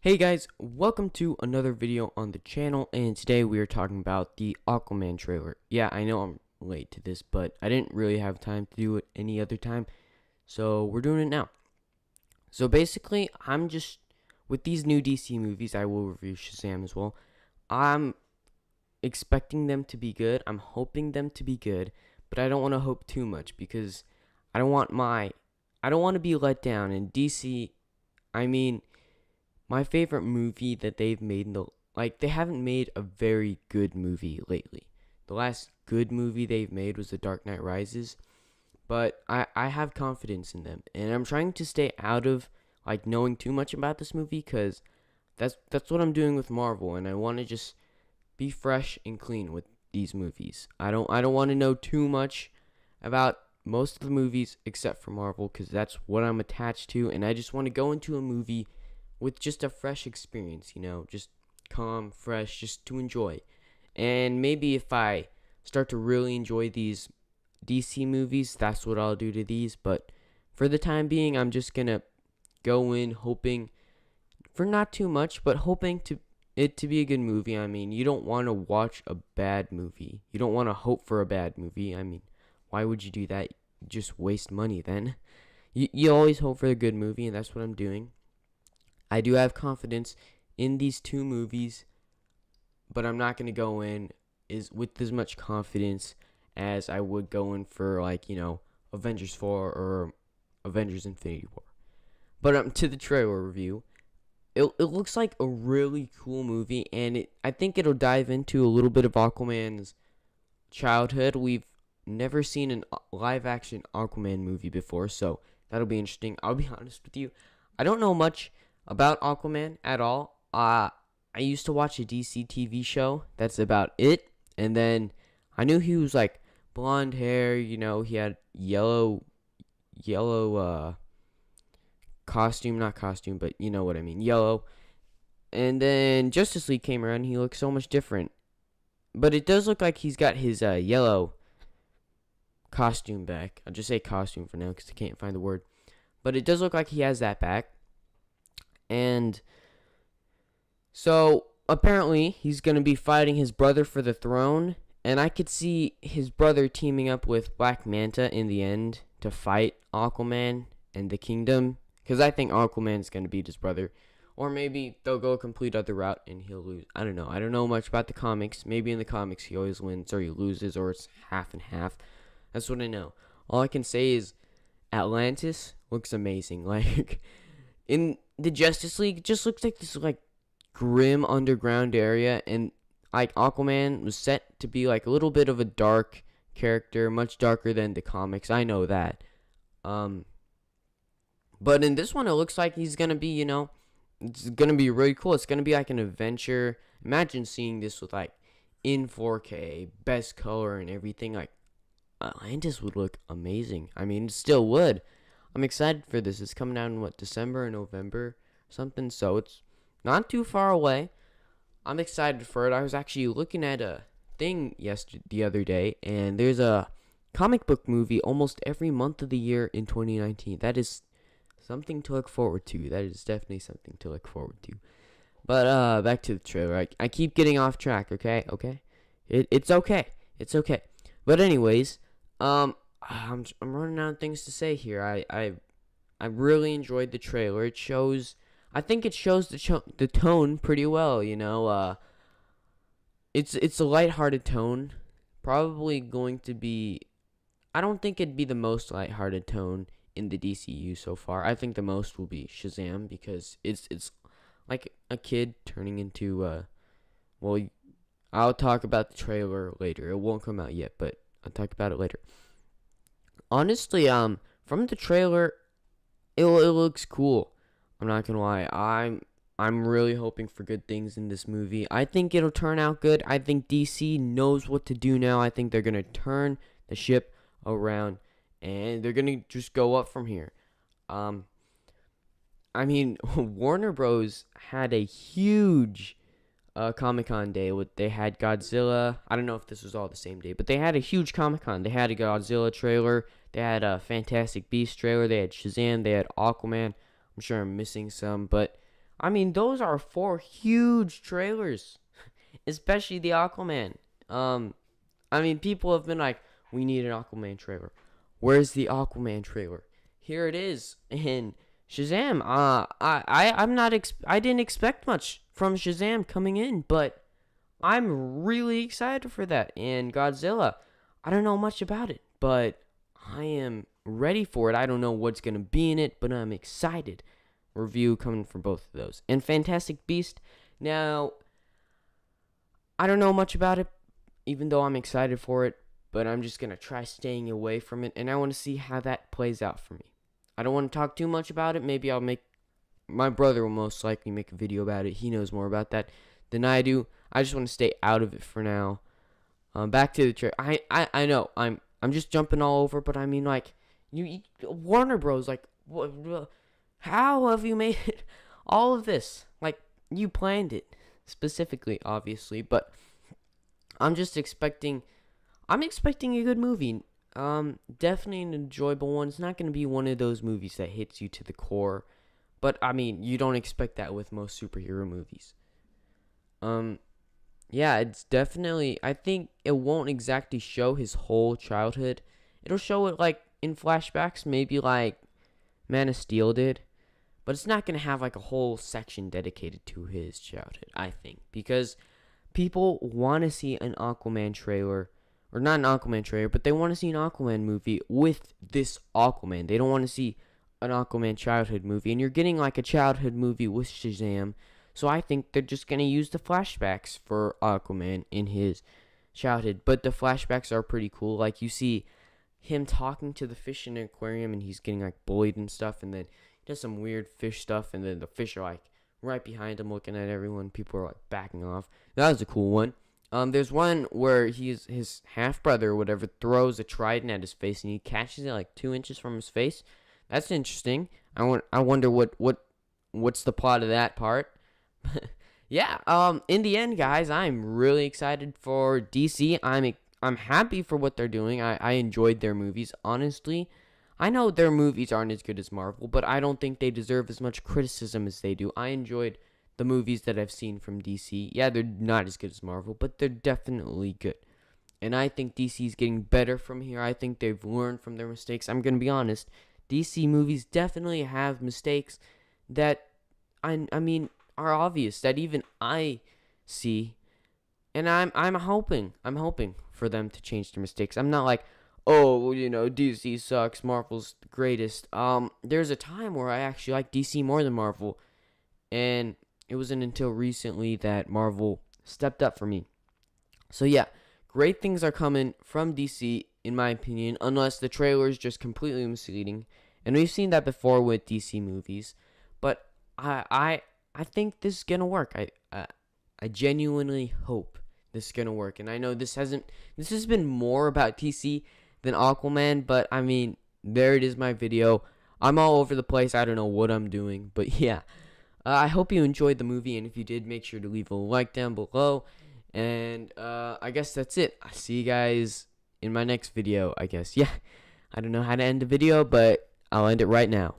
Hey guys, welcome to another video on the channel, and today we are talking about the Aquaman trailer. Yeah, I know I'm late to this, but I didn't really have time to do it any other time, so we're doing it now. So basically, with these new DC movies, I will review Shazam as well. I'm expecting them to be good, I'm hoping them to be good, but I don't want to hope too much because I don't want to be let down. And DC, I mean, my favorite movie that they've made they haven't made a very good movie lately. The last good movie they've made was The Dark Knight Rises, but I have confidence in them, and I'm trying to stay out of knowing too much about this movie because that's what I'm doing with Marvel, and I want to just be fresh and clean with these movies. I don't want to know too much about most of the movies except for Marvel because that's what I'm attached to, and I just want to go into a movie with just a fresh experience, just calm, fresh, just to enjoy. And maybe if I start to really enjoy these DC movies, that's what I'll do to these. But for the time being, I'm just gonna go in hoping for not too much, but hoping to it to be a good movie. I mean, you don't want to watch a bad movie. You don't want to hope for a bad movie. I mean, why would you do that? You just waste money then. You always hope for a good movie, and that's what I'm doing. I do have confidence in these two movies, but I'm not going to go in with as much confidence as I would go in for Avengers 4 or Avengers Infinity War. But to the trailer review, it looks like a really cool movie, and I think it'll dive into a little bit of Aquaman's childhood. We've never seen a live action Aquaman movie before, so that'll be interesting. I'll be honest with you, I don't know much about Aquaman at all. I used to watch a DC TV show. That's about it. And then I knew he was blonde hair. He had yellow costume, not costume, but you know what I mean, yellow. And then Justice League came around. And he looked so much different. But it does look like he's got his yellow costume back. I'll just say costume for now because I can't find the word. But it does look like he has that back. And so apparently he's going to be fighting his brother for the throne. And I could see his brother teaming up with Black Manta in the end to fight Aquaman and the kingdom. Because I think Aquaman's going to beat his brother. Or maybe they'll go a complete other route and he'll lose. I don't know. I don't know much about the comics. Maybe in the comics he always wins or he loses or it's half and half. That's what I know. All I can say is Atlantis looks amazing. In the Justice League, it just looks like this grim underground area, and Aquaman was set to be a little bit of a dark character, much darker than the comics. I know that. But in this one, it looks like he's gonna be, it's gonna be really cool. It's gonna be an adventure. Imagine seeing this with in 4K, best color and everything. Atlantis would look amazing. I mean, it still would. I'm excited for this. It's coming out in December or November or something, so it's not too far away. I'm excited for it. I was actually looking at a thing the other day, and there's a comic book movie almost every month of the year in 2019. That is something to look forward to. That is definitely something to look forward to. But back to the trailer. I keep getting off track, okay? It's okay. It's okay. But anyways, I'm running out of things to say here. I really enjoyed the trailer. I think it shows the tone pretty well. It's a lighthearted tone. Probably going to be. I don't think it'd be the most lighthearted tone in the DCU so far. I think the most will be Shazam because it's like a kid turning into well, I'll talk about the trailer later. It won't come out yet, but I'll talk about it later. Honestly, from the trailer, it looks cool. I'm not gonna lie. I'm really hoping for good things in this movie. I think it'll turn out good. I think DC knows what to do now. I think they're gonna turn the ship around and they're gonna just go up from here. I mean, Warner Bros. Had a huge Comic-Con day. They had Godzilla. I don't know if this was all the same day, but they had a huge Comic-Con. They had a Godzilla trailer. They had a Fantastic Beasts trailer. They had Shazam. They had Aquaman. I'm sure I'm missing some, but I mean, those are 4 huge trailers, especially the Aquaman. I mean, people have been like, we need an Aquaman trailer. Where's the Aquaman trailer? Here it is. And Shazam, I didn't expect much from Shazam coming in, but I'm really excited for that. And Godzilla, I don't know much about it, but I am ready for it. I don't know what's going to be in it, but I'm excited. Review coming from both of those. And Fantastic Beast, now, I don't know much about it, even though I'm excited for it, but I'm just going to try staying away from it, and I want to see how that plays out for me. I don't want to talk too much about it. Maybe my brother will most likely make a video about it. He knows more about that than I do. I just want to stay out of it for now. Back to the trailer. I know I'm just jumping all over, but I mean, like, you Warner Bros. Like, how have you made it all of this? Like, you planned it specifically, obviously, but I'm expecting a good movie. Definitely an enjoyable one. It's not going to be one of those movies that hits you to the core, but I mean, you don't expect that with most superhero movies. Yeah, it's definitely, I think it won't exactly show his whole childhood. It'll show it like in flashbacks, maybe like Man of Steel did, but it's not going to have like a whole section dedicated to his childhood, I think, because people want to see an Aquaman trailer, or not an Aquaman trailer, but they want to see an Aquaman movie with this Aquaman. They don't want to see an Aquaman childhood movie, and you're getting like a childhood movie with Shazam. So I think they're just going to use the flashbacks for Aquaman in his childhood. But the flashbacks are pretty cool. Like, you see him talking to the fish in an aquarium, and he's getting like bullied and stuff, and then he does some weird fish stuff, and then the fish are like right behind him looking at everyone. People are like backing off. That was a cool one. There's one where his half-brother or whatever throws a trident at his face, and he catches it like 2 inches from his face. That's interesting. I wonder what's the plot of that part. Yeah, in the end, guys, I'm really excited for DC. I'm happy for what they're doing. I enjoyed their movies, honestly. I know their movies aren't as good as Marvel, but I don't think they deserve as much criticism as they do. I enjoyed the movies that I've seen from DC. Yeah, they're not as good as Marvel, but they're definitely good. And I think DC's getting better from here. I think they've learned from their mistakes. I'm going to be honest. DC movies definitely have mistakes that, I mean, are obvious, that even I see. And I'm hoping for them to change their mistakes. I'm not like, oh, DC sucks, Marvel's the greatest. There's a time where I actually liked DC more than Marvel, and it wasn't until recently that Marvel stepped up for me. So yeah, great things are coming from DC, in my opinion, unless the trailer is just completely misleading. And we've seen that before with DC movies. But I think this is gonna work. I genuinely hope this is gonna work. And I know this has been more about DC than Aquaman, but I mean, there it is, my video. I'm all over the place. I don't know what I'm doing, but yeah. I hope you enjoyed the movie, and if you did, make sure to leave a like down below. And I guess that's it. I'll see you guys in my next video, I guess. Yeah, I don't know how to end the video, but I'll end it right now.